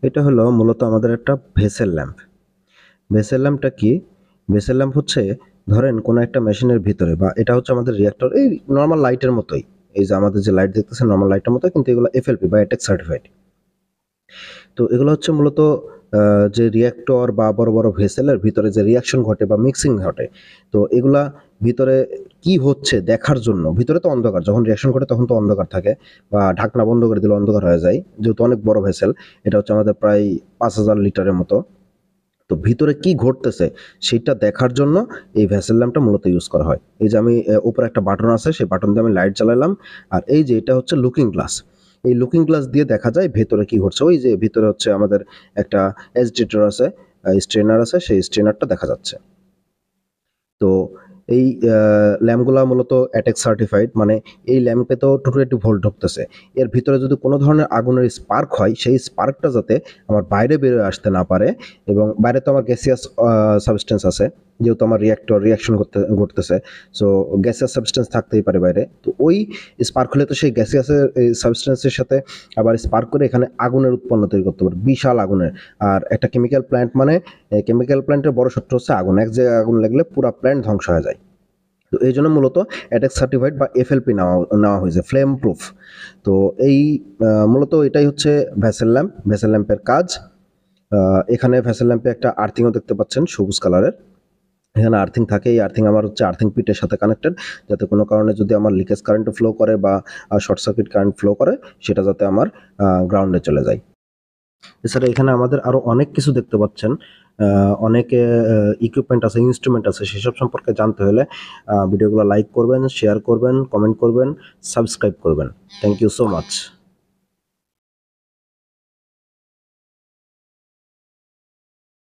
এটা হলো মূলত আমাদের একটা ভেসেল ল্যাম্প। ভেসেল ল্যাম্পটা কি? ভেসেল ল্যাম্প হচ্ছে ধরেন কোনো একটা মেশিনের ভিতরে বা এটা হচ্ছে আমাদের রিঅ্যাক্টর এই নরমাল লাইটের মতোই। এই যে আমাদের যে লাইট দেখতেছেন নরমাল লাইটের মতো কিন্তু এগুলো এফএলপি বা এটেক সার্টিফাইড। তো এগুলো হচ্ছে মূলত যে রিঅ্যাক্টর বা বড়, বড় ভেসেলের ভিতরে যে রিঅ্যাকশন ঘটে বা মিক্সিং ঘটে। তো এগুলা ভিতরে কি হচ্ছে দেখার জন্য ভিতরে তো অন্ধকার। যখন রিঅ্যাকশন ঘটে তখন তো অন্ধকার থাকে বা ঢাকনা বন্ধ করে দিলে অন্ধকার হয়ে যায়। যেহেতু অনেক বড় ভেসেল, এটা হচ্ছে আমাদের প্রায় ৫,০০০ লিটারের মতো। তো ভিতরে কি ঘটতেছে সেইটা দেখার জন্য এই ভেসেল ল্যাম্পটা মূলত ইউজ করা হয়। এই যে আমি উপরে একটা বাটন আছে, সেই বাটন দিয়ে আমি লাইট জ্বালালাম। আর এই যে এটা হচ্ছে লুকিং গ্লাস। এই লুকিং গ্লাস দিয়ে দেখা যায় ভেতরে কি ঘটছে। ওই যে ভিতরে হচ্ছে আমাদের একটা এজিটেটর আছে, স্ট্রেনার আছে, সেই স্ট্রেনারটা দেখা যাচ্ছে। তো এই ল্যাম্পগুলা মূলত অ্যাটেক সার্টিফাইড, মানে এই ল্যাম্পে তো 220 ভোল্ট ঢুকতেছে। এর ভিতরে যদি কোনো ধরনের আগুনের স্পার্ক হয়, সেই স্পার্কটা যাতে আমার বাইরে বেরোয় আসতে না পারে, এবং বাইরে তো আমার গ্যাসিয়াস সাবস্টেন্স আছে, যেহেতু আমার রিয়াকশন ঘটতেছে। সো গ্যাসিয়াস সাবস্টেন্স থাকতেই পারে বাইরে। তো ওই স্পার্ক হলে তো সেই গ্যাসিয়াসের সাবস্টেন্সের সাথে আবার স্পার্ক করে এখানে আগুনের উৎপন্ন তৈরি করতে পারে, বিশাল আগুনের। আর একটা কেমিক্যাল প্ল্যান্ট মানে কেমিক্যাল প্ল্যান্টের বড় শত্রু হচ্ছে আগুন। এক জায়গায় আগুন লাগলে পুরা প্ল্যান্ট ধ্বংস হয়ে যায়। তো এই জন্য মূলত অ্যাটেক সার্টিফাইড বা এফএলপি নেওয়া হয়েছে, ফ্লেম প্রুফ। তো এই মূলত এটাই হচ্ছে ভেসেল ল্যাম্প। ভেসেল ল্যাম্পের কাজ, এখানে ভেসেল ল্যাম্পে একটা আর্থিংও দেখতে পাচ্ছেন সবুজ কালারের। এখানে আর্থিং থাকে, এই আর্থিং আমার হচ্ছে আর্থিং পিটের সাথে কানেক্টেড, যাতে কোনো কারণে যদি আমার লিকেজ কারেন্ট ফ্লো করে বা শর্ট সার্কিট কারেন্ট ফ্লো করে, সেটা যাতে আমার গ্রাউন্ডে চলে যায়। এছাড়া এখানে আমাদের আরো অনেক কিছু দেখতে পাচ্ছেন। অনেক ইকুইপমেন্ট আছে, ইনস্ট্রুমেন্ট আছে। সেসব সম্পর্কে জানতে হলে ভিডিওগুলো লাইক করবেন, শেয়ার করবেন, কমেন্ট করবেন, সাবস্ক্রাইব করবেন। Thank you so much.